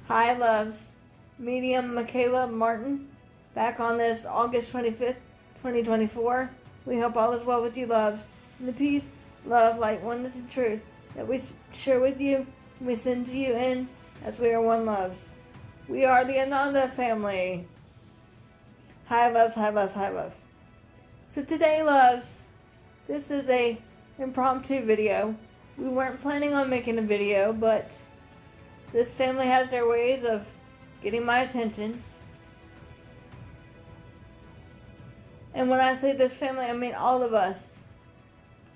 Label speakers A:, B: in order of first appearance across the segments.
A: Hi, loves. Medium Michaela Martin, back on this August 25th, 2024. We hope all is well with you, loves. And the peace, love, light, oneness, and truth that we share with you and we send to you in as we are one, loves. We are the Ananda family. Hi, loves, hi, loves, hi, loves. So today, loves, this is a impromptu video. We weren't planning on making a video, but this family has their ways of getting my attention. And when I say this family, I mean all of us.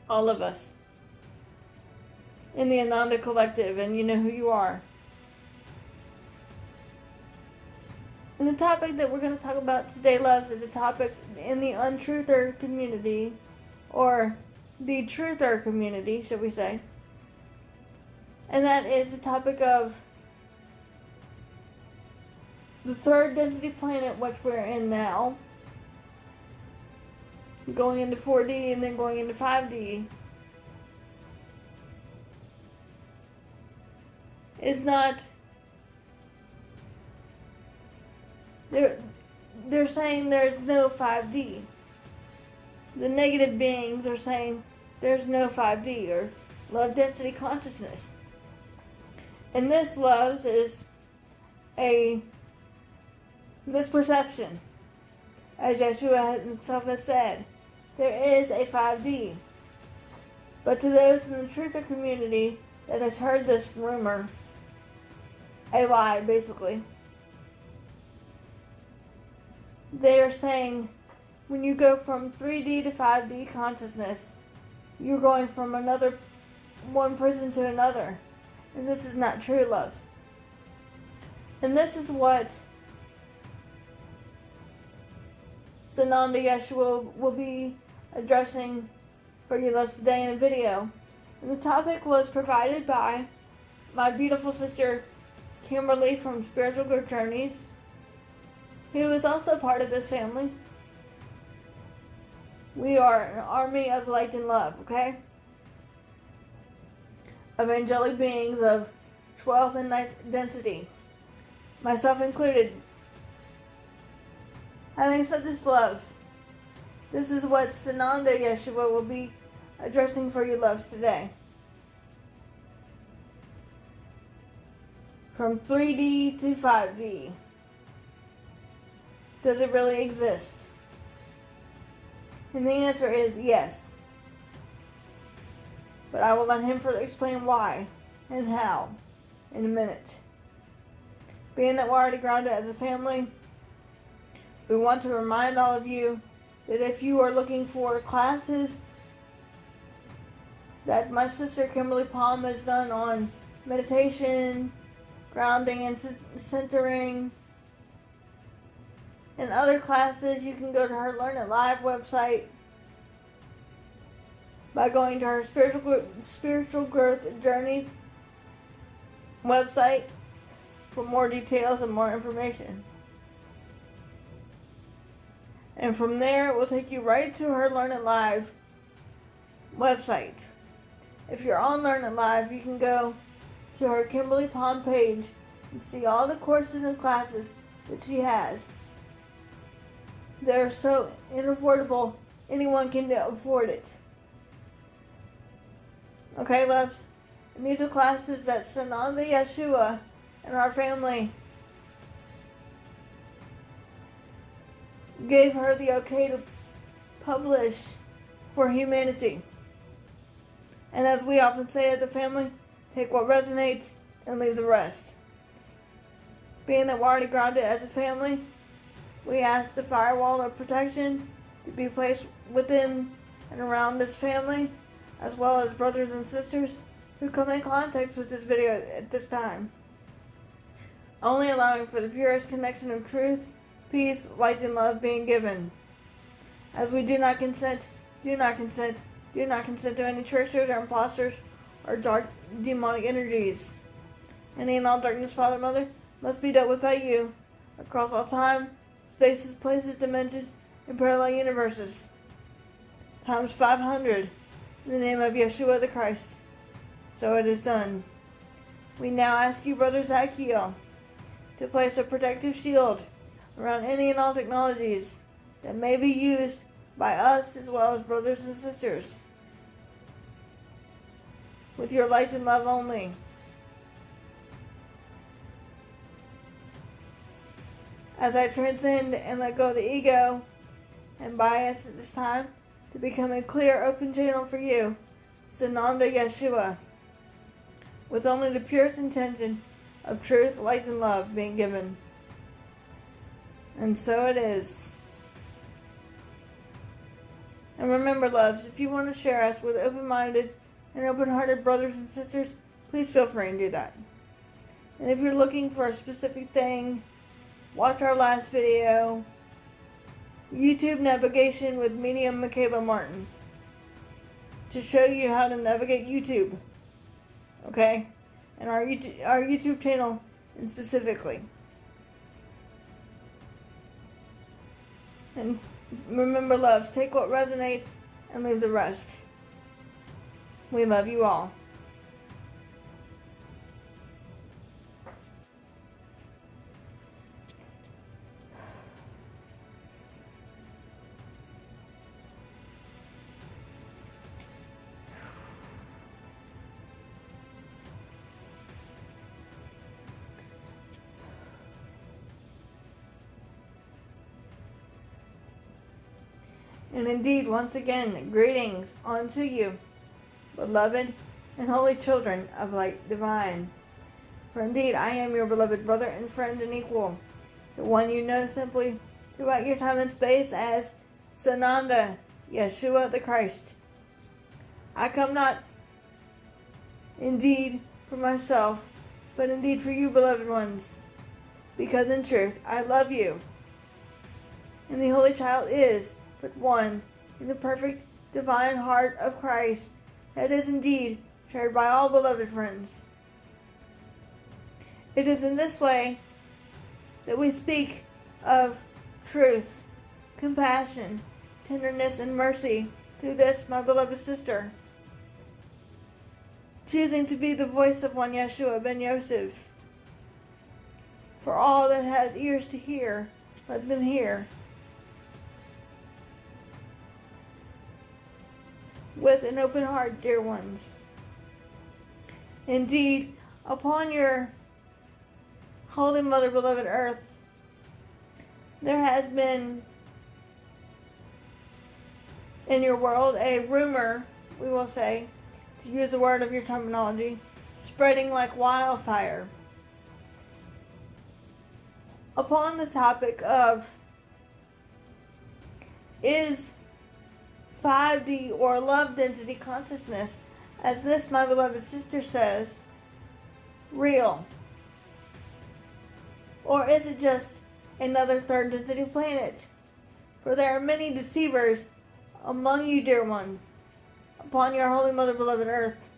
A: All of us. In the Ananda Collective, and you know who you are. And the topic that we're going to talk about today, loves, is the topic in the Untruther community, or the Truther community, should we say. And that is the topic of the third density planet, which we're in now, going into 4D and then going into 5D, is not, they're saying there's no 5D. The negative beings are saying there's no 5D, or love density consciousness. And this, loves, is a misperception. As Yeshua himself has said, there is a 5D. But to those in the truther community that has heard this rumor, a lie basically, they are saying when you go from 3D to 5D consciousness, you're going from one prison to another. And this is not true, loves. And this is what Sananda Yeshua will be addressing for you, loves, today in a video. And the topic was provided by my beautiful sister Kimberly from Spiritual Growth Journeys, who is also part of this family. We are an army of light and love, okay? Of angelic beings of 12th and 9th density, myself included. Having said this, loves, this is what Sananda Yeshua will be addressing for you, loves, today. From 3D to 5D. Does it really exist? And the answer is yes. But I will let him further explain why and how in a minute. Being that we're already grounded as a family, we want to remind all of you that if you are looking for classes that my sister Kimberly Palm has done on meditation, grounding and centering, and other classes, you can go to her Learn It Live website by going to her Spiritual Growth Journeys website for more details and more information. And from there, it will take you right to her Learn It Live website. If you're on Learn It Live, you can go to her Kimberly Palm page and see all the courses and classes that she has. They're so unaffordable, anyone can afford it. Okay, loves? And these are classes that Sananda Yeshua and our family gave her the okay to publish for humanity. And as we often say as a family, take what resonates and leave the rest. Being that we're already grounded as a family, we ask the firewall of protection to be placed within and around this family, as well as brothers and sisters who come in contact with this video at this time. Only allowing for the purest connection of truth, peace, light, and love being given. As we do not consent to any tricksters or imposters or dark demonic energies. Any and all darkness, Father, Mother, must be dealt with by you across all time, spaces, places, dimensions, and parallel universes. Times 500, in the name of Yeshua the Christ. So it is done. We now ask you, Brother Zacchael, to place a protective shield around any and all technologies that may be used by us as well as brothers and sisters, with your light and love only. As I transcend and let go of the ego and bias at this time to become a clear, open channel for you, Sananda Yeshua, with only the purest intention of truth, light, and love being given. And so it is. And remember, loves, if you want to share us with open-minded and open-hearted brothers and sisters, please feel free and do that. And if you're looking for a specific thing, watch our last video, YouTube Navigation with Medium Michaela Martin, to show you how to navigate YouTube, okay? And our YouTube channel specifically. And remember, loves, take what resonates and leave the rest. We love you all. And indeed, once again, greetings unto you, beloved and holy children of light divine. For indeed, I am your beloved brother and friend and equal, the one you know simply throughout your time and space as Sananda, Yeshua the Christ. I come not indeed for myself, but indeed for you, beloved ones, because in truth I love you, and the Holy Child is but one in the perfect divine heart of Christ that is indeed shared by all beloved friends. It is in this way that we speak of truth, compassion, tenderness, and mercy through this, my beloved sister, choosing to be the voice of one Yeshua ben Yosef. For all that has ears to hear, let them hear. With an open heart, dear ones. Indeed, upon your Holy Mother, beloved earth, there has been in your world a rumor, we will say, to use a word of your terminology, spreading like wildfire, upon the topic of, is 5D or love density consciousness, as this, my beloved sister says, real? Or is it just another third density planet? For there are many deceivers among you, dear one, upon your Holy Mother, beloved earth.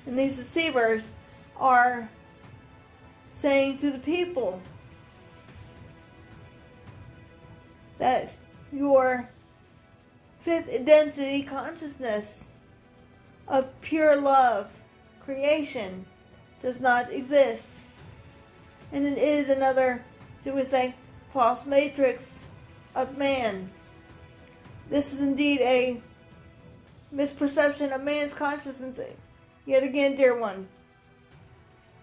A: And these deceivers are saying to the people that your fifth density consciousness of pure love, creation, does not exist. And it is another, shall we say, false matrix of man. This is indeed a misperception of man's consciousness. Yet again, dear one,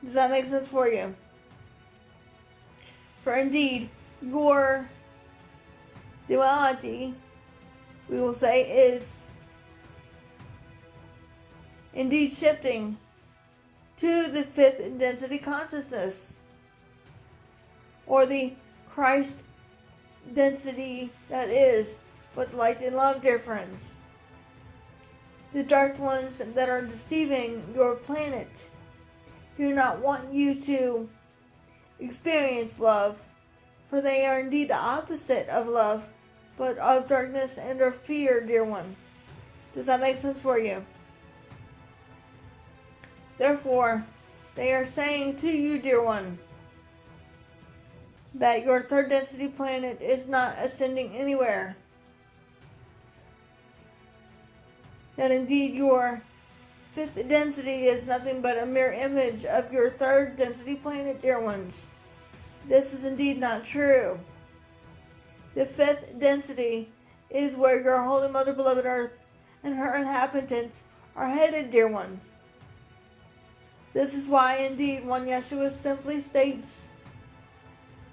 A: does that make sense for you? For indeed, your duality, we will say, is indeed shifting to the fifth density consciousness, or the Christ density that is but light and love, dear friends. The dark ones that are deceiving your planet do not want you to experience love, for they are indeed the opposite of love, but of darkness and of fear, dear one. Does that make sense for you? Therefore, they are saying to you, dear one, that your third density planet is not ascending anywhere. That indeed your fifth density is nothing but a mere image of your third density planet, dear ones. This is indeed not true. The fifth density is where your Holy Mother, beloved Earth, and her inhabitants are headed, dear one. This is why, indeed, one Yeshua simply states,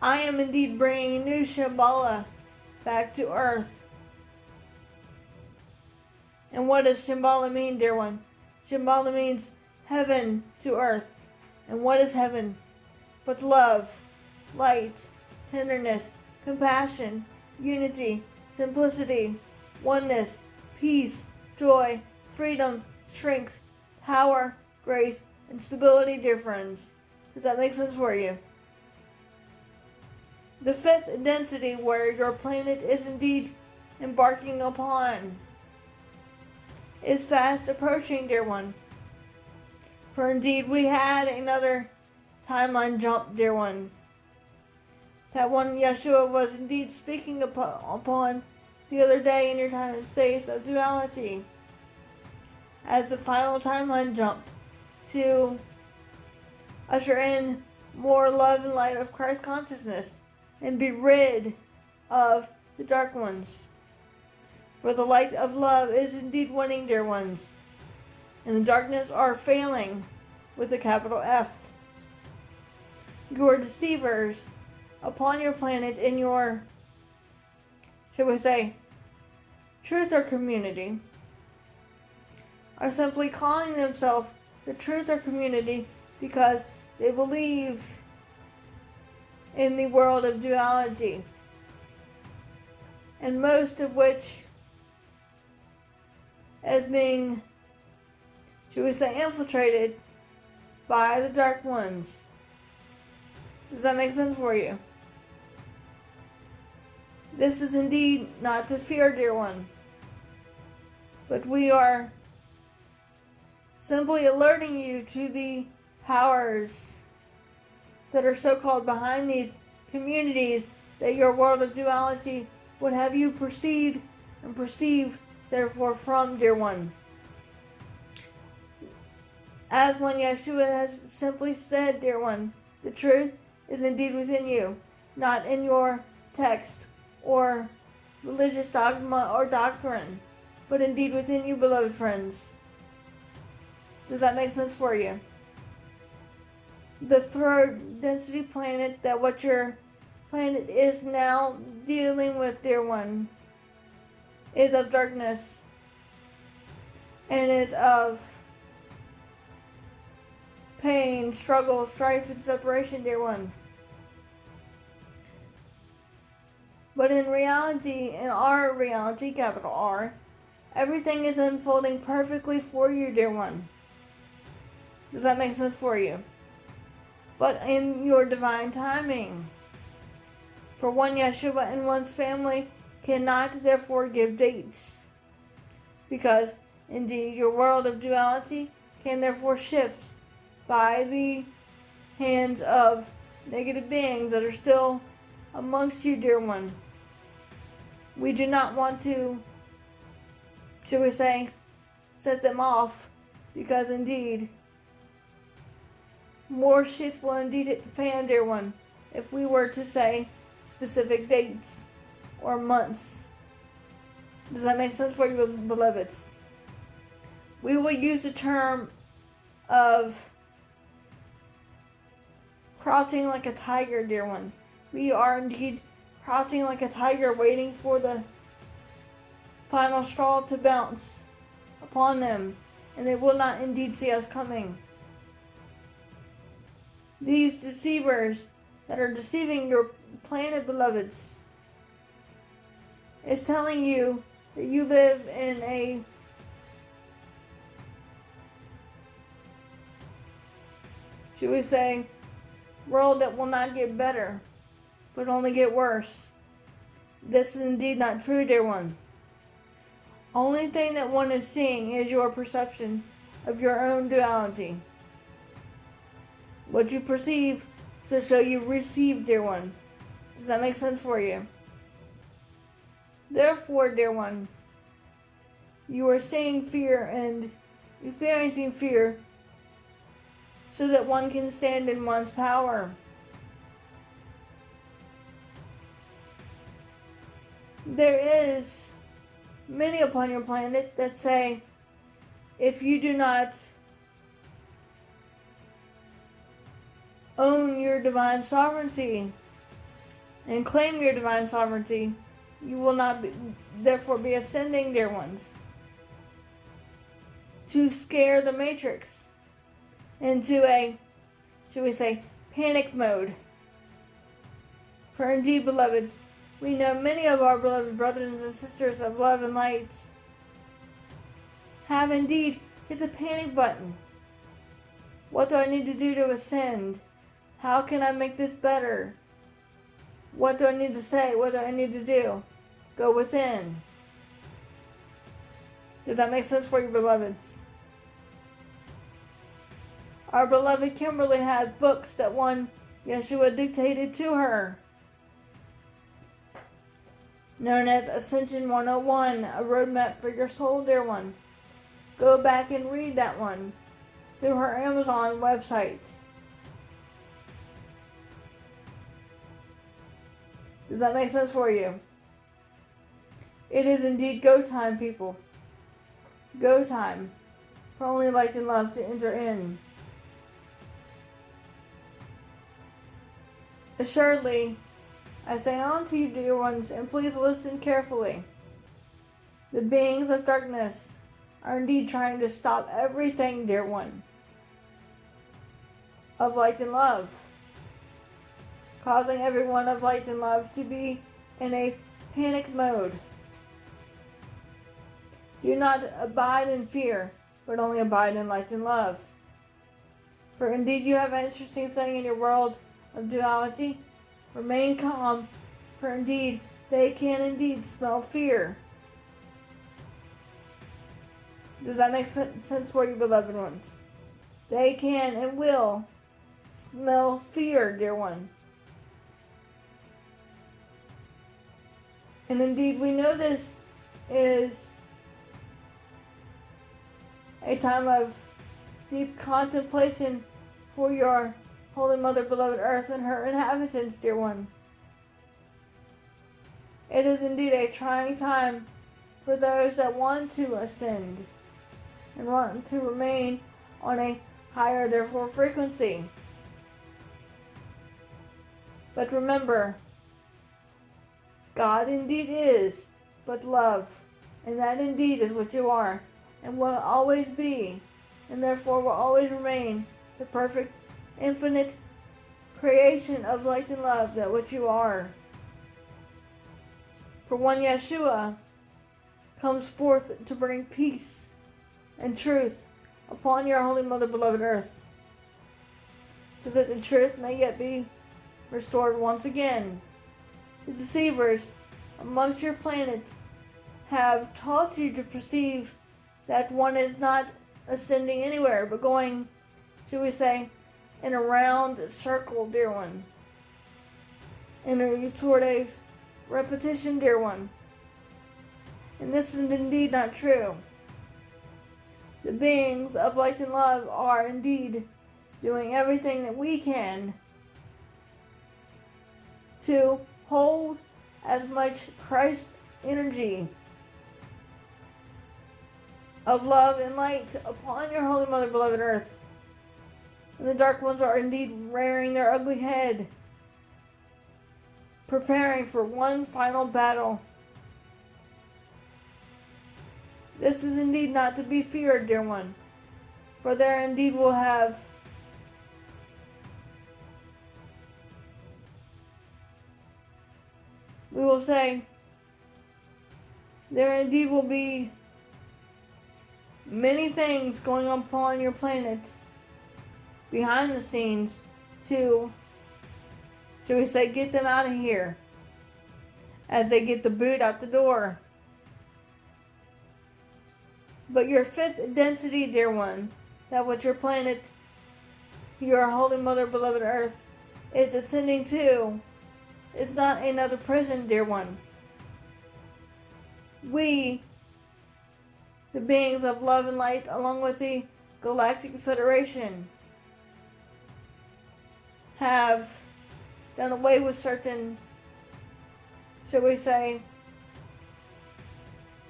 A: I am indeed bringing new Shambhala back to Earth. And what does Shambhala mean, dear one? Shambhala means heaven to earth. And what is heaven? But love, light, tenderness, compassion, unity, simplicity, oneness, peace, joy, freedom, strength, power, grace, and stability, dear friends. Does that make sense for you? The fifth density where your planet is indeed embarking upon is fast approaching, dear one. For indeed we had another timeline jump, dear one. That one Yeshua was indeed speaking upon the other day in your time and space of duality as the final timeline jump to usher in more love and light of Christ consciousness and be rid of the dark ones. For the light of love is indeed winning, dear ones, and the darkness are failing with a capital F. Your deceivers upon your planet in your, shall we say, truther community are simply calling themselves the truther community because they believe in the world of duality, and most of which as being, should we say, infiltrated by the dark ones. Does that make sense for you? This is indeed not to fear, dear one, but we are simply alerting you to the powers that are so-called behind these communities that your world of duality would have you perceive and perceive therefore from, dear one. As one Yeshua has simply said, dear one, the truth is indeed within you, not in your text or religious dogma or doctrine, but indeed within you, beloved friends. Does that make sense for you? The third density planet, that what your planet is now dealing with, dear one, is of darkness and is of pain, struggle, strife, and separation, dear one. But in reality, in our reality, capital R, everything is unfolding perfectly for you, dear one. Does that make sense for you? But in your divine timing. For one Yeshua and one's family cannot therefore give dates, because indeed your world of duality can therefore shift by the hands of negative beings that are still amongst you, dear one. We do not want to, shall we say, set them off, because indeed more shit will indeed hit the fan, dear one, if we were to say specific dates or months. Does that make sense for you, beloveds? We will use the term of crouching like a tiger, dear one. We are indeed crouching like a tiger, waiting for the final straw to bounce upon them, and they will not indeed see us coming. These deceivers that are deceiving your planet, beloveds, is telling you that you live in a should we say world that will not get better, but only get worse. This is indeed not true, dear one. Only thing that one is seeing is your perception of your own duality. What you perceive, so you receive, dear one. Does that make sense for you? Therefore, dear one, you are seeing fear and experiencing fear so that one can stand in one's power. There is many upon your planet that say, if you do not own your divine sovereignty and claim your divine sovereignty, you will not therefore be ascending, dear ones, to scare the matrix into a, should we say, panic mode. For indeed, beloveds, we know many of our beloved brothers and sisters of love and light have indeed hit the panic button. What do I need to do to ascend? How can I make this better? What do I need to say? What do I need to do? Go within. Does that make sense for you, beloveds? Our beloved Kimberly has books that one Yeshua dictated to her, known as Ascension 101, a roadmap for your soul, dear one. Go back and read that one through her Amazon website. Does that make sense for you? It is indeed go time, people. Go time for only light and love to enter in. Assuredly, I say unto you, dear ones, and please listen carefully. The beings of darkness are indeed trying to stop everything, dear one, of light and love, causing everyone of light and love to be in a panic mode. Do not abide in fear, but only abide in light and love. For indeed you have an interesting saying in your world of duality. Remain calm, for indeed they can indeed smell fear. Does that make sense for you, beloved ones? They can and will smell fear, dear one. And indeed, we know this is a time of deep contemplation for your Holy Mother, beloved Earth, and her inhabitants, dear one. It is indeed a trying time for those that want to ascend and want to remain on a higher, therefore, frequency. But remember, God indeed is but love, and that indeed is what you are, and will always be, and therefore will always remain the perfect, infinite creation of light and love, that which you are. For one Yeshua comes forth to bring peace and truth upon your Holy Mother, beloved Earth, so that the truth may yet be restored once again. The deceivers amongst your planet have taught you to perceive that one is not ascending anywhere, but going, should we say, in a round circle, dear one. In a sort of repetition, dear one. And this is indeed not true. The beings of light and love are indeed doing everything that we can to hold as much Christ energy of love and light upon your Holy Mother, beloved Earth. And the dark ones are indeed rearing their ugly head, preparing for one final battle. This is indeed not to be feared, dear one, for there indeed will have we will say, there indeed will be many things going on upon your planet behind the scenes to, shall we say, get them out of here as they get the boot out the door. But your fifth density, dear one, that what your planet, your Holy Mother, beloved Earth, is ascending to, is not another prison, dear one. We, the the beings of love and light, along with the Galactic Federation, have done away with certain, shall we say,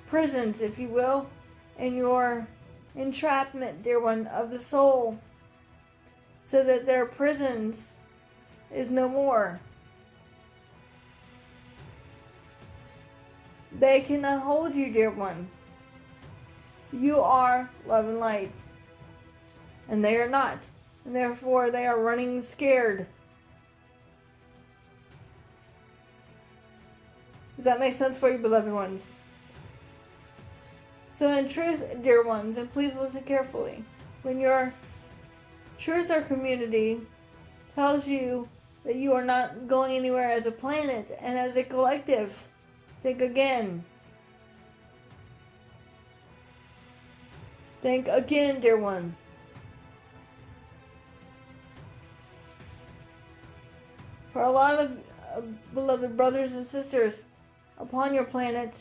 A: prisons, if you will, in your entrapment, dear one, of the soul, so that their prisons is no more. They cannot hold you, dear one. You are love and light, and they are not, and therefore they are running scared. Does that make sense for you, beloved ones? So in truth, dear ones, and please listen carefully, when your truther community tells you that you are not going anywhere as a planet and as a collective, think again. Think again, dear one. For a lot of beloved brothers and sisters upon your planet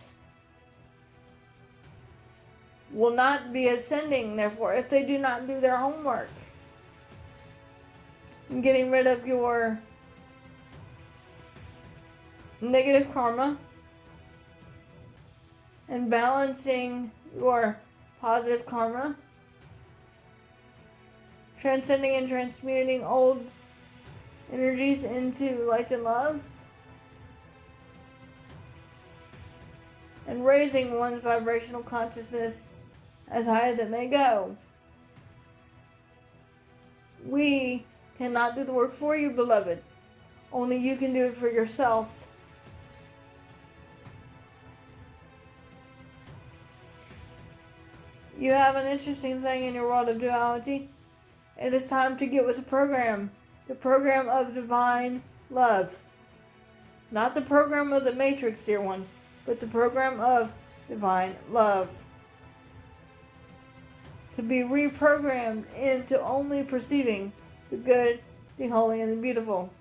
A: will not be ascending, therefore, if they do not do their homework and getting rid of your negative karma and balancing your positive karma, transcending and transmuting old energies into light and love, and raising one's vibrational consciousness as high as it may go. We cannot do the work for you, beloved. Only you can do it for yourself. You have an interesting saying in your world of duality. It is time to get with the program of divine love. Not the program of the Matrix, dear one, but the program of divine love. To be reprogrammed into only perceiving the good, the holy, and the beautiful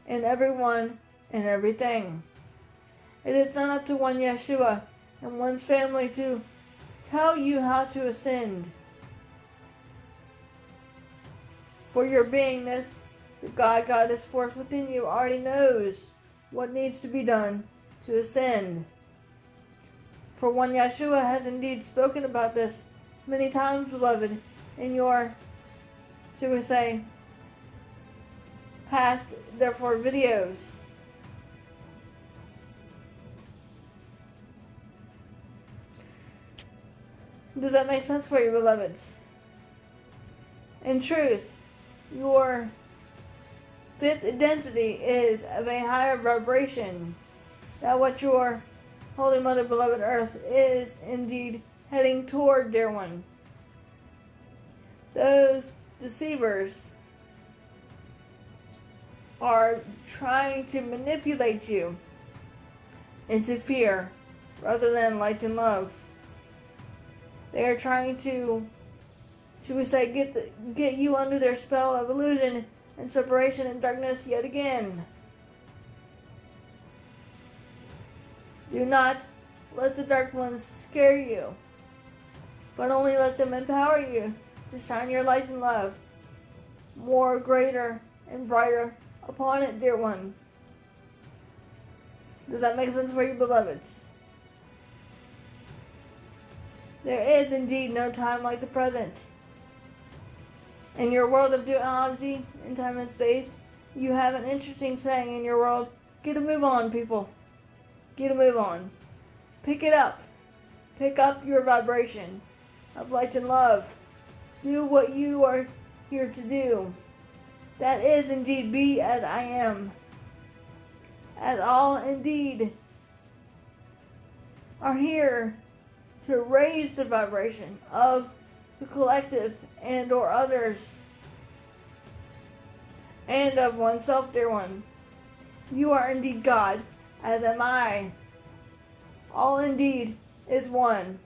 A: in everyone and everything. It is not up to one Yeshua and one's family to tell you how to ascend. For your beingness, the God-Goddess force within you already knows what needs to be done to ascend. For one Yeshua has indeed spoken about this many times, beloved, in your, should we say, past, therefore, videos. Does that make sense for you, beloveds? In truth, your fifth density is of a higher vibration. That what your Holy Mother, beloved Earth, is indeed heading toward, dear one. Those deceivers are trying to manipulate you into fear rather than light and love. They are trying to, should we say, get you under their spell of illusion and separation and darkness yet again. Do not let the dark ones scare you, but only let them empower you to shine your light and love more greater and brighter upon it, dear one. Does that make sense for you, beloveds? There is indeed no time like the present. In your world of duality, in time and space, you have an interesting saying in your world: get a move on, people. Get a move on. Pick it up. Pick up your vibration of light and love. Do what you are here to do. That is indeed be as I am. As all indeed are here to raise the vibration of the collective and or others and of oneself, dear one. You are indeed God, as am I. All indeed is one.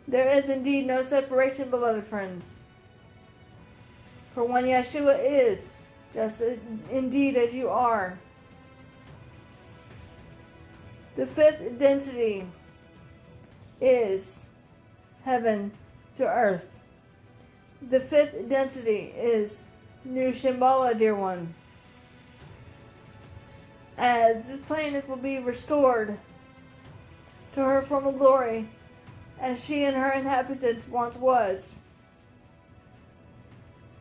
A: There is indeed no separation, beloved friends. For one Yeshua is just indeed as you are. The fifth density is heaven to earth. The fifth density is New Shambhala, dear one. As this planet will be restored to her former glory, as she and her inhabitants once was.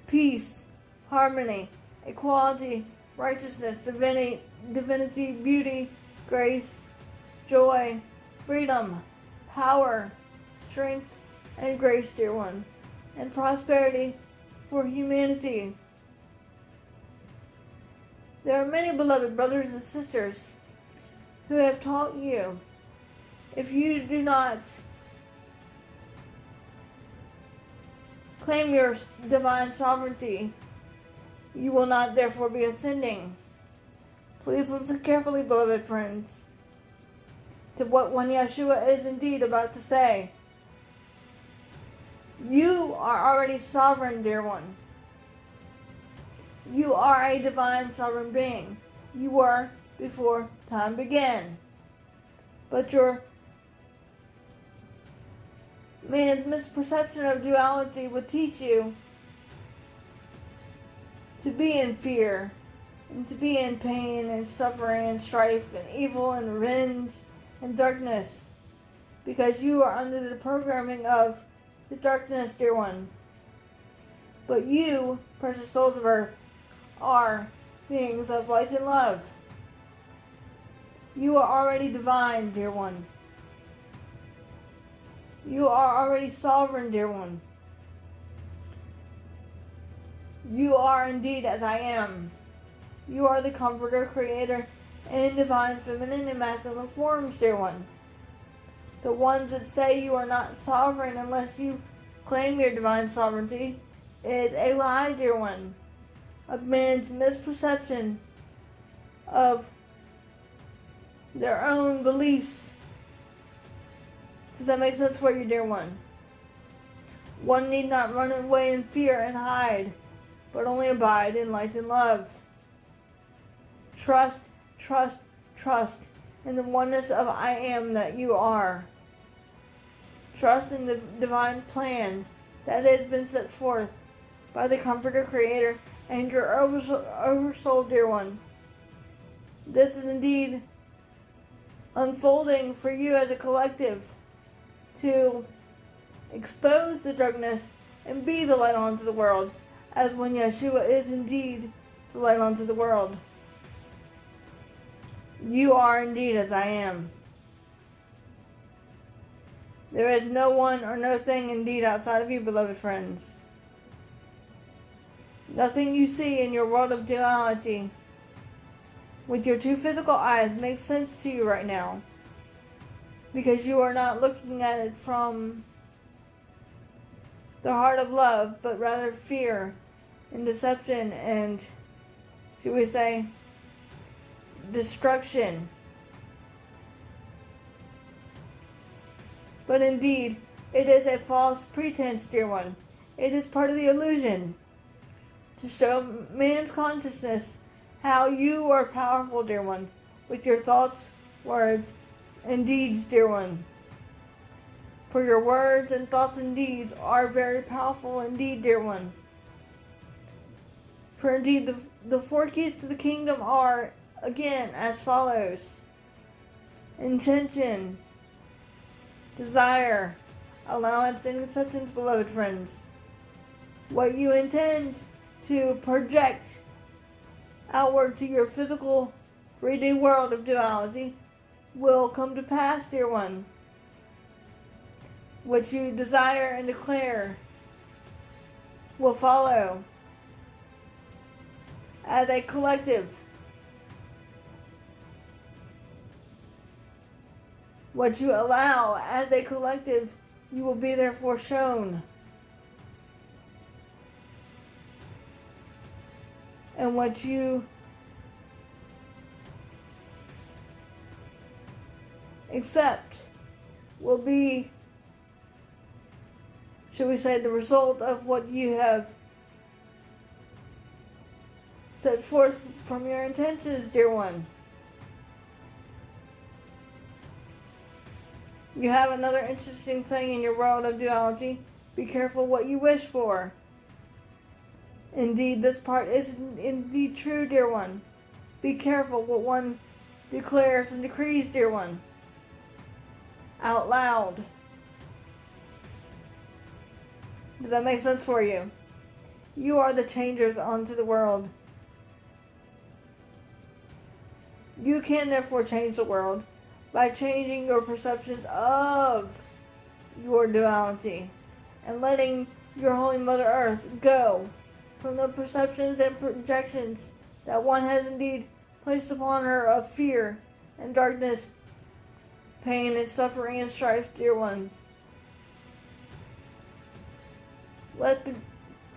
A: Peace, harmony, equality, righteousness, divinity, beauty, grace, joy, freedom, power, strength, and grace, dear one, and prosperity for humanity. There are many beloved brothers and sisters who have taught you, if you do not claim your divine sovereignty, you will not therefore be ascending. Please listen carefully, beloved friends, to what one Yeshua is indeed about to say. You are already sovereign, dear one. You are a divine sovereign being. You were before time began. But your man's misperception of duality would teach you to be in fear, and to be in pain and suffering and strife and evil and revenge and darkness, because you are under the programming of the darkness, dear one. But you, precious souls of earth, are beings of light and love. You are already divine, dear one. You are already sovereign, dear one. You are indeed as I am. You are the comforter, creator, and divine feminine and masculine forms, dear one. The ones that say you are not sovereign unless you claim your divine sovereignty is a lie, dear one, of man's misperception of their own beliefs. Does that make sense for you, dear one? One need not run away in fear and hide, but only abide in light and love. Trust, trust, trust in the oneness of I am that you are. Trust in the divine plan that has been set forth by the Comforter, Creator, and your oversoul, dear one. This is indeed unfolding for you as a collective to expose the darkness and be the light onto the world, as when Yeshua is indeed the light onto the world. You are indeed as I am. There is no one or no thing indeed outside of you, beloved friends. Nothing you see in your world of duality with your two physical eyes makes sense to you right now, because you are not looking at it from the heart of love, but rather fear and deception and, should we say, destruction. But indeed, it is a false pretense, dear one. It is part of the illusion to show man's consciousness how you are powerful, dear one, with your thoughts, words, and deeds, dear one. For your words and thoughts and deeds are very powerful indeed, dear one. For indeed, the four keys to the kingdom are, again, as follows: intention, desire, allowance, and acceptance, beloved friends. What you intend to project outward to your physical 3D world of duality will come to pass, dear one. What you desire and declare will follow as a collective. What you allow as a collective, you will be therefore shown. And what you accept will be, should we say, the result of what you have set forth from your intentions, dear one. You have another interesting thing in your world of duality. Be careful what you wish for. Indeed, this part is indeed true, dear one. Be careful what one declares and decrees, dear one. Out loud. Does that make sense for you? You are the changers onto the world. You can therefore change the world by changing your perceptions of your duality and letting your Holy Mother Earth go from the perceptions and projections that one has indeed placed upon her of fear and darkness, pain and suffering and strife, dear one. Let the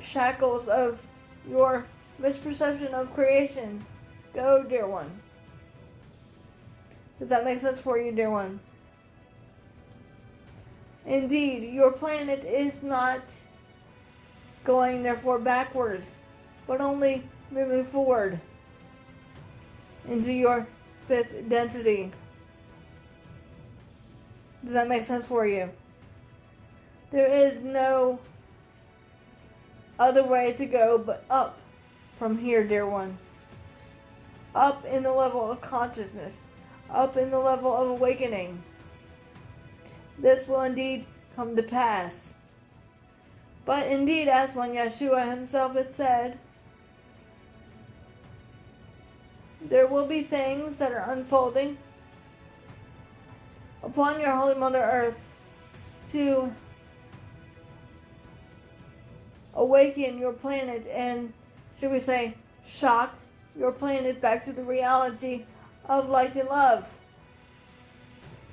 A: shackles of your misperception of creation go, dear one. Does that make sense for you, dear one? Indeed, your planet is not going, therefore, backward, but only moving forward into your fifth density. Does that make sense for you? There is no other way to go but up from here, dear one. Up in the level of consciousness. Up in the level of awakening. This will indeed come to pass. But indeed, as one Yeshua himself has said, there will be things that are unfolding upon your Holy Mother Earth to awaken your planet and, should we say, shock your planet back to the reality of light and love.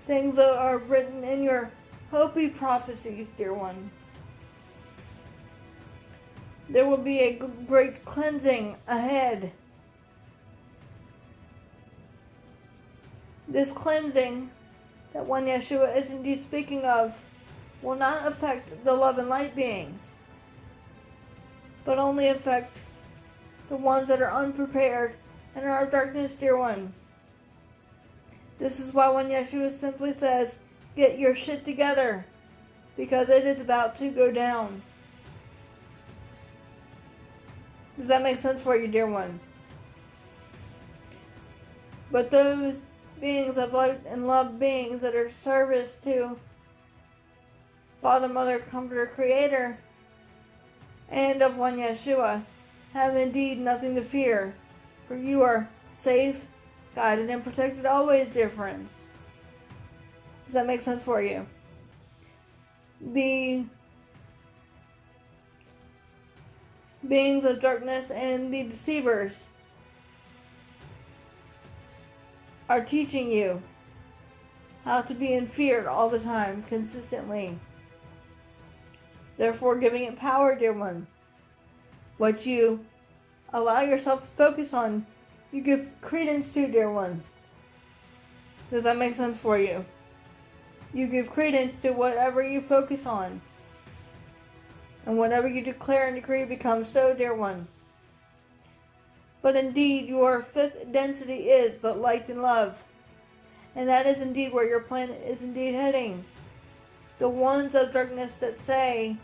A: Things that are written in your Hopi prophecies, dear one. There will be a great cleansing ahead. This cleansing that one Yeshua is indeed speaking of will not affect the love and light beings, but only affect the ones that are unprepared and are of darkness, dear one. This is why when Yeshua simply says, get your shit together, because it is about to go down. Does that make sense for you, dear one? But those beings of light and love beings that are service to Father, Mother, Comforter, Creator, and of one Yeshua, have indeed nothing to fear, for you are safe, guided, and protected always, dear friends. Does that make sense for you? The beings of darkness and the deceivers are teaching you how to be in fear all the time, consistently. Therefore, giving it power, dear one. What you allow yourself to focus on, you give credence to, dear one. Does that make sense for you? You give credence to whatever you focus on. And whatever you declare and decree becomes so, dear one. But indeed, your fifth density is but light and love. And that is indeed where your planet is indeed heading. The ones of darkness that say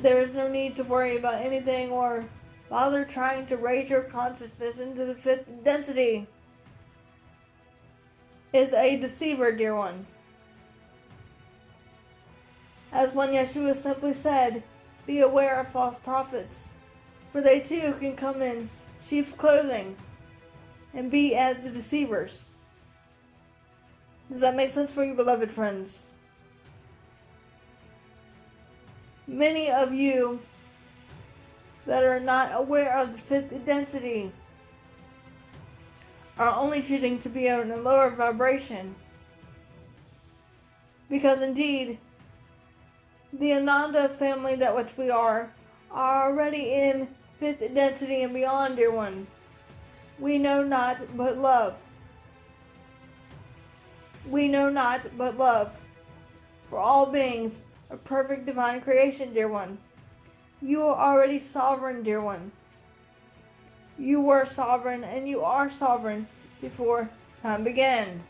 A: there is no need to worry about anything or bother trying to raise your consciousness into the fifth density is a deceiver, dear one. As one Yeshua simply said, be aware of false prophets, for they too can come in sheep's clothing and be as the deceivers. Does that make sense for you, beloved friends? Many of you that are not aware of the fifth density are only choosing to be in a lower vibration, because indeed the Ananda family that which we are already in fifth density and beyond, dear one. We know not but love. We know not but love for all beings of perfect divine creation, dear one. You are already sovereign, dear one. You were sovereign and you are sovereign before time began.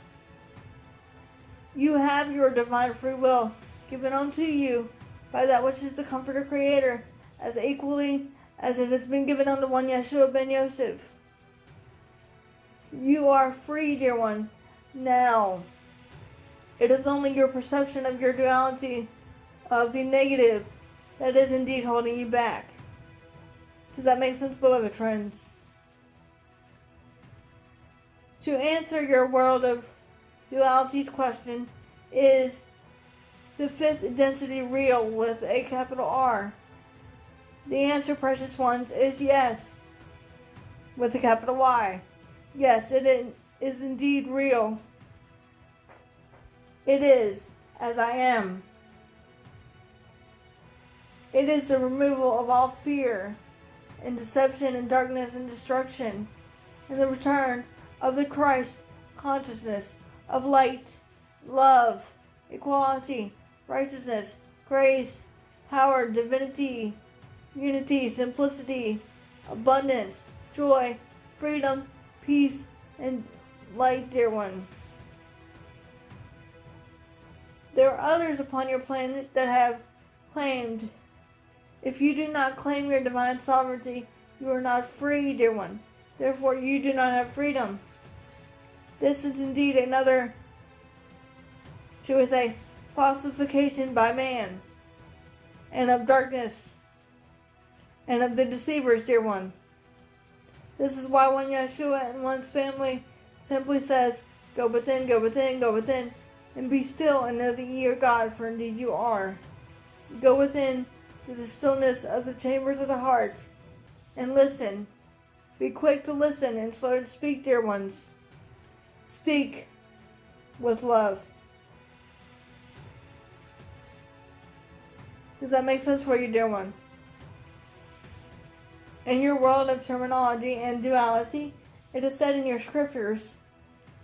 A: You have your divine free will given unto you by that which is the Comforter Creator, as equally as it has been given unto one Yeshua ben Yosef. You are free, dear one, now. It is only your perception of your duality, of the negative, that is indeed holding you back. Does that make sense, beloved friends? To answer your world of duality's question, is the fifth density real with a capital R? The answer, precious ones, is yes, with a capital Y. Yes, it is indeed real. It is as I am. It is the removal of all fear and deception and darkness and destruction, and the return of the Christ consciousness of light, love, equality, righteousness, grace, power, divinity, unity, simplicity, abundance, joy, freedom, peace, and light, dear one. There are others upon your planet that have claimed. If you do not claim your divine sovereignty, you are not free, dear one. Therefore, you do not have freedom. This is indeed another, shall we say, falsification by man, and of darkness, and of the deceivers, dear one. This is why one Yeshua and one's family simply says, go within, go within, go within, and be still and know that ye are God, for indeed you are. Go within to the stillness of the chambers of the heart, and listen. Be quick to listen and slow to speak, dear ones. Speak with love. Does that make sense for you, dear one? In your world of terminology and duality, it is said in your scriptures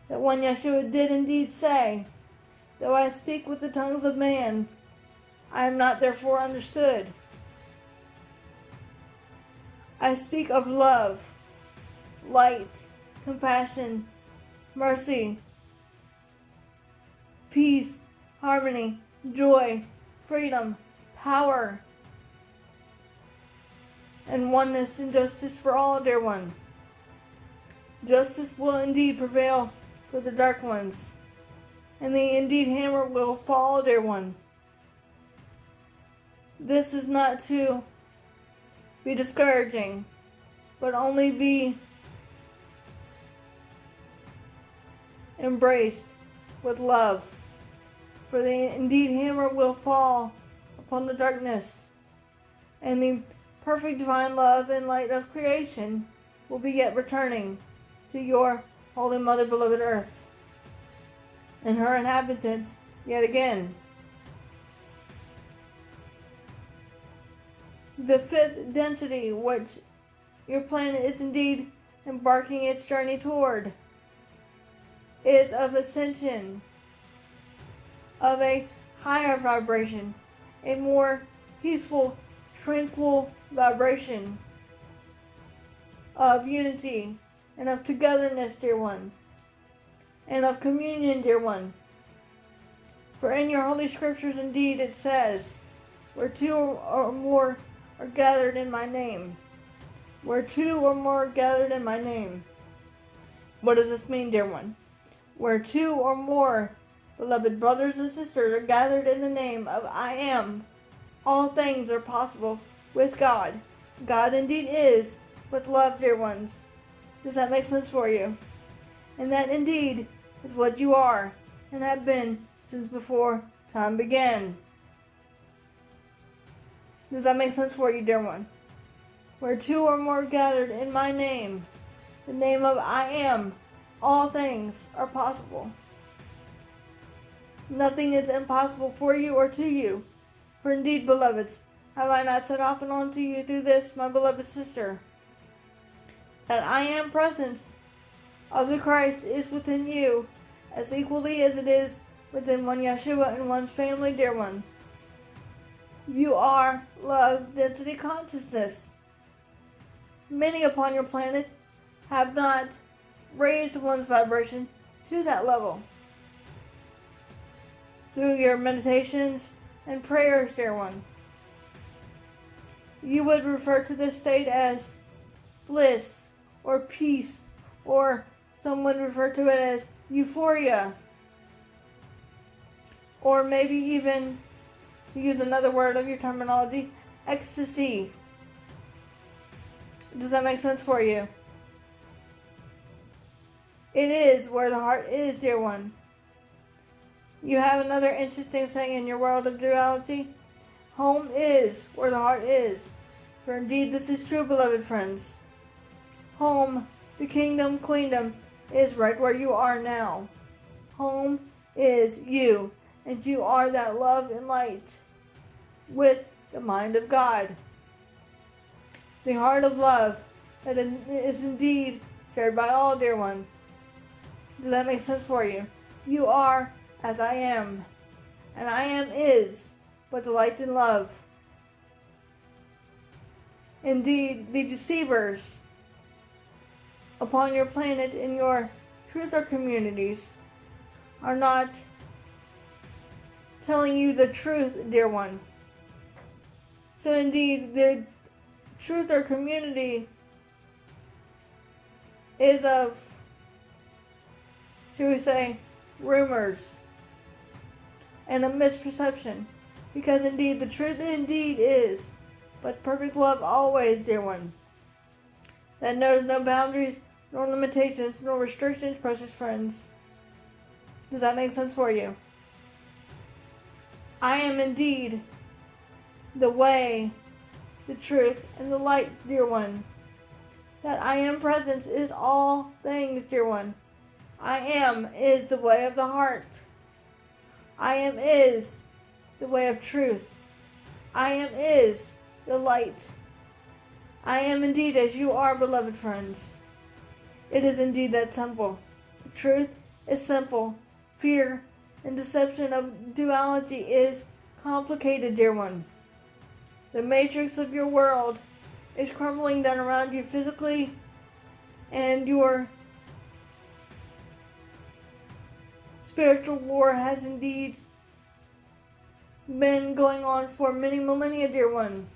A: that one Yeshua did indeed say, though I speak with the tongues of man, I am not therefore understood. I speak of love, light, compassion, mercy, peace, harmony, joy, freedom, power, and oneness and justice for all, dear one. Justice will indeed prevail for the dark ones, and the indeed hammer will fall, dear one. This is not to be discouraging, but only be embraced with love. For the indeed hammer will fall upon the darkness, and the perfect divine love and light of creation will be yet returning to your Holy Mother, beloved Earth, and her inhabitants yet again. The fifth density, which your planet is indeed embarking its journey toward, is of ascension, of a higher vibration, a more peaceful, tranquil vibration of unity and of togetherness, dear one, and of communion, dear one. For in your holy scriptures indeed it says, where two or more are gathered in my name. Where two or more are gathered in my name. What does this mean, dear one? Where two or more beloved brothers and sisters are gathered in the name of I am, all things are possible with God. God indeed is with love, dear ones. Does that make sense for you? And that indeed is what you are and have been since before time began. Does that make sense for you, dear one? Where two or more gathered in my name, the name of I am, all things are possible. Nothing is impossible for you or to you. For indeed, beloveds, have I not said often unto you through this, my beloved sister, that I am presence of the Christ is within you, as equally as it is within one Yeshua and one's family, dear one. You are love density consciousness. Many upon your planet have not raised one's vibration to that level. through your meditations and prayers, dear one. You would refer to this state as bliss or peace, or some would refer to it as euphoria, or maybe even, to use another word of your terminology, ecstasy. Does that make sense for you? It is where the heart is, dear one. You have another interesting thing in your world of duality. Home is where the heart is. For indeed this is true, beloved friends. Home, the kingdom, queendom, is right where you are now. Home is you, and you are that love and light with the mind of God. The heart of love that is indeed shared by all, dear one. Does that make sense for you? You are as I am, and I am is but the light and love. Indeed, the deceivers upon your planet in your truther communities are not telling you the truth, dear one. So indeed, the truther community is of, should we say, rumors and a misperception, because indeed the truth indeed is but perfect love always, dear one, that knows no boundaries, nor limitations, nor restrictions, precious friends. Does that make sense for you? I am indeed the way, the truth, and the light, dear one. That I am presence is all things, dear one. I am is the way of the heart. I am is the way of truth. I am is the light. I am indeed as you are, beloved friends. It is indeed that simple. The truth is simple. Fear and deception of duality is complicated, dear one. The matrix of your world is crumbling down around you physically, and your spiritual war has indeed been going on for many millennia, dear one,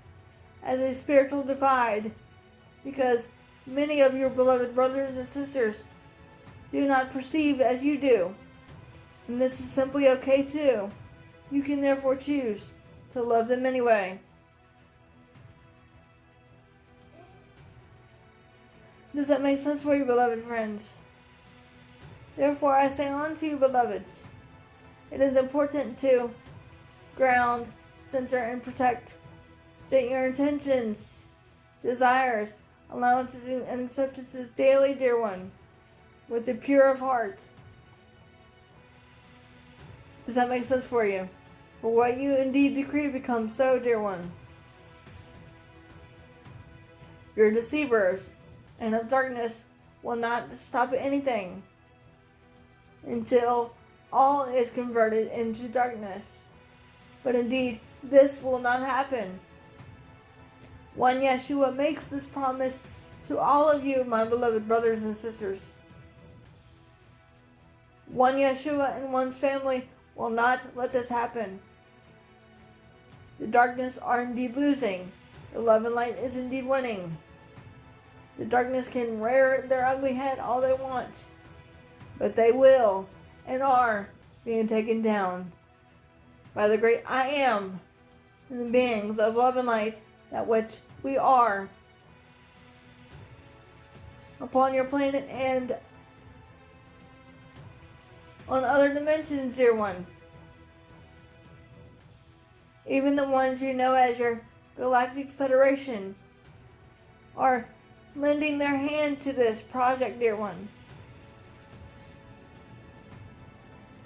A: as a spiritual divide, because many of your beloved brothers and sisters do not perceive as you do. And this is simply okay too. You can therefore choose to love them anyway. Does that make sense for you, beloved friends? Therefore I say unto you, beloveds, it is important to ground, center, and protect. State your intentions, desires, allowances, and acceptances daily, dear one, with the pure of heart. Does that make sense for you? For what you indeed decree becomes so, dear one. Your deceivers and of darkness will not stop at anything until all is converted into darkness. But indeed, this will not happen. One Yeshua makes this promise to all of you, my beloved brothers and sisters. One Yeshua and one's family will not let this happen. The darkness are indeed losing. The love and light is indeed winning. The darkness can rear their ugly head all they want, but they will and are being taken down by the great I Am and the beings of love and light, that which we are upon your planet and on other dimensions, dear one. Even the ones you know as your Galactic Federation are lending their hand to this project, dear one.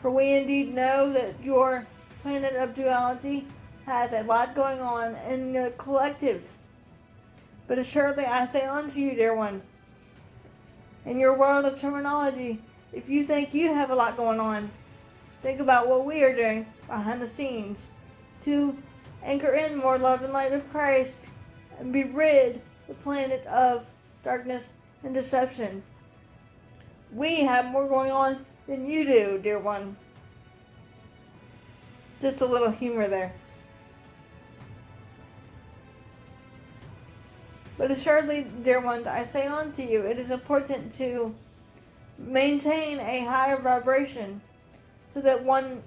A: For we indeed know that your planet of duality has a lot going on in the collective. But assuredly I say unto you, dear one, in your world of terminology, if you think you have a lot going on, think about what we are doing behind the scenes to anchor in more love and light of Christ and be rid the planet of darkness and deception. We have more going on than you do, dear one. Just a little humor there. But assuredly, dear ones, I say unto you, it is important to maintain a higher vibration so that one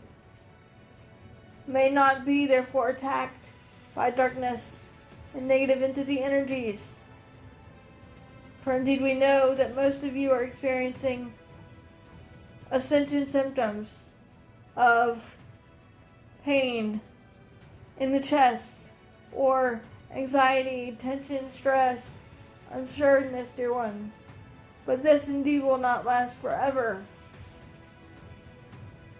A: may not be therefore attacked by darkness and negative entity energies. For indeed we know that most of you are experiencing ascension symptoms of pain in the chest, or anxiety, tension, stress, unsureness, dear one. But this indeed will not last forever.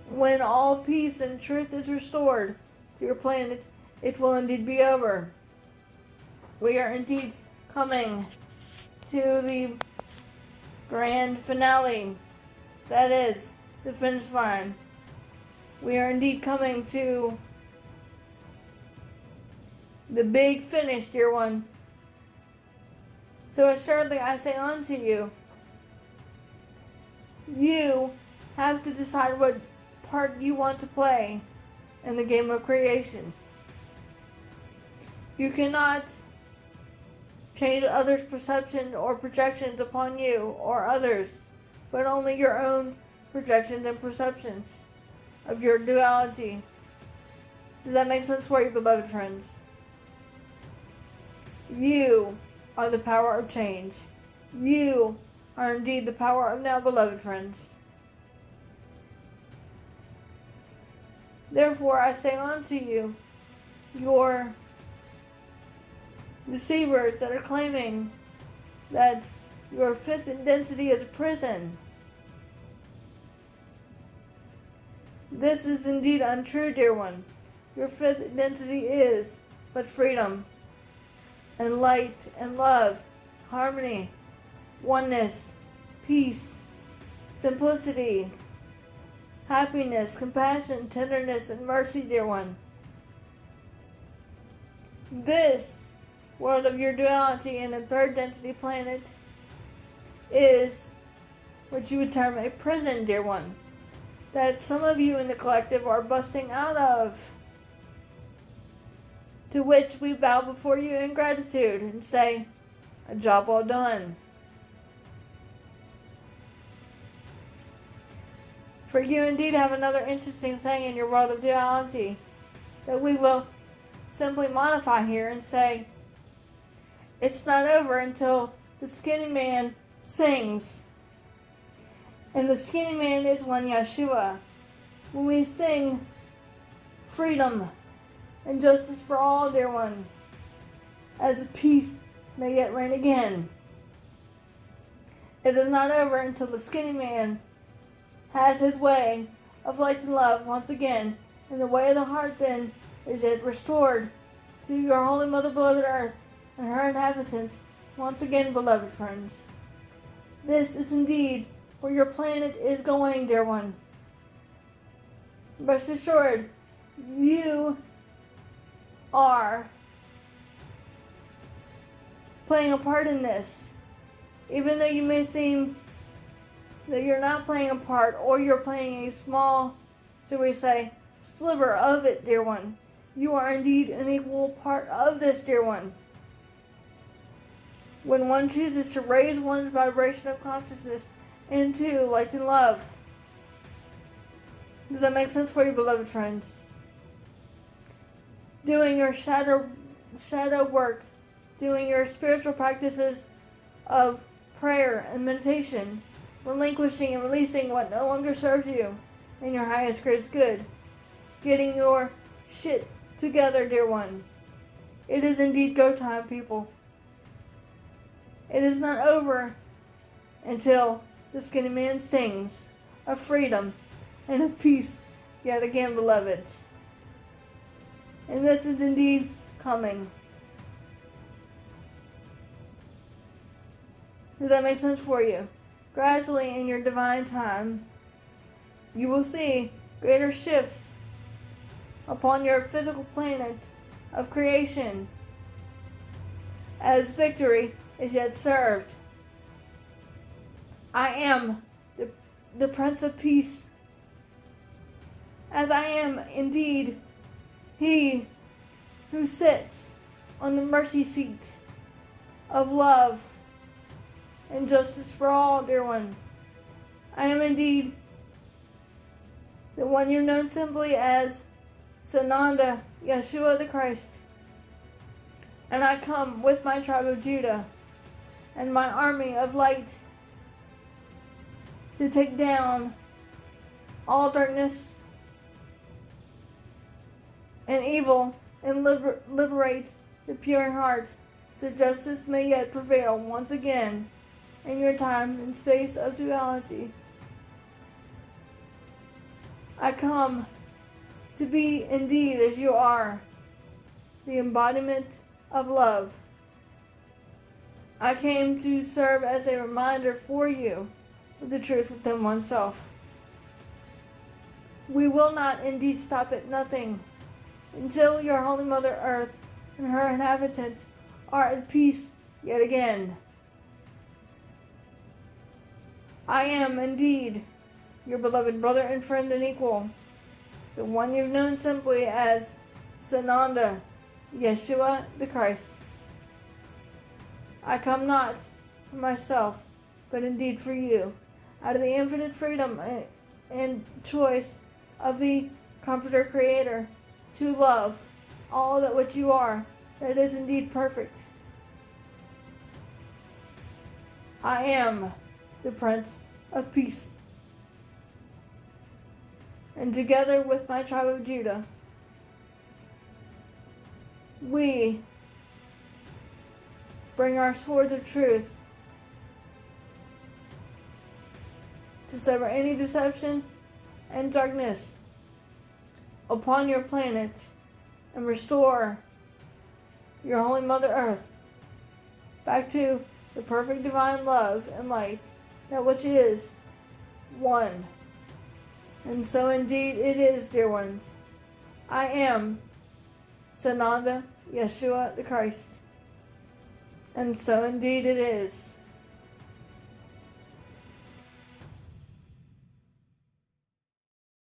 A: When all peace and truth is restored to your planet, it will indeed be over. We are indeed coming to the grand finale. That is the finish line. We are indeed coming to the big finish, dear one. So assuredly I say unto you, you have to decide what part you want to play in the game of creation. You cannot change others' perception or projections upon you or others, but only your own projections and perceptions of your duality. Does that make sense for you, beloved friends? You are the power of change. You are indeed the power of now, beloved friends. Therefore I say unto you, your deceivers that are claiming that your fifth in density is a prison, this is indeed untrue, dear one. Your fifth density is but freedom and light and love, harmony, oneness, peace, simplicity, happiness, compassion, tenderness, and mercy, dear one. This world of your duality in a third density planet is what you would term a prison, dear one, that some of you in the collective are busting out of, to which we bow before you in gratitude and say, a job well done. For you indeed have another interesting saying in your world of duality that we will simply modify here and say, it's not over until the skinny man sings. And the skinny man is one Yeshua. When we sing freedom and justice for all, dear one, as peace may yet reign again. It is not over until the skinny man has his way of light and love once again, and the way of the heart then is yet restored to your holy mother, beloved earth, and her inhabitants once again, beloved friends. This is indeed where your planet is going, dear one. Rest assured, you are playing a part in this. Even though you may seem that you're not playing a part, or you're playing a small, shall we say, sliver of it, dear one, you are indeed an equal part of this, dear one. When one chooses to raise one's vibration of consciousness into light and love. Does that make sense for you, beloved friends? Doing your shadow work, doing your spiritual practices of prayer and meditation, relinquishing and releasing what no longer serves you and your highest greatest good, getting your shit together, dear one. It is indeed go time, people. It is not over until the skinny man sings of freedom and of peace yet again, beloveds. And this is indeed coming. Does that make sense for you? Gradually in your divine time, you will see greater shifts upon your physical planet of creation as victory is yet served. I am the Prince of Peace. As I am indeed He who sits on the mercy seat of love and justice for all, dear one. I am indeed the one you've known simply as Sananda, Yeshua the Christ. And I come with my tribe of Judah and my army of light to take down all darkness and evil and liberate the pure in heart, so justice may yet prevail once again in your time and space of duality. I come to be indeed as you are, the embodiment of love. I came to serve as a reminder for you of the truth within oneself. We will not indeed stop at nothing until your Holy Mother Earth and her inhabitants are at peace yet again. I am indeed your beloved brother and friend and equal, the one you've known simply as Sananda, Yeshua the Christ. I come not for myself, but indeed for you, out of the infinite freedom and choice of the Comforter Creator, to love all that which you are, that is indeed perfect. I am the Prince of Peace. And together with my tribe of Judah, we bring our swords of truth to sever any deception and darkness upon your planet and restore your Holy Mother Earth back to the perfect divine love and light, that which is one. And so indeed it is, dear ones. I am Sananda, Yeshua the Christ. And so indeed it is.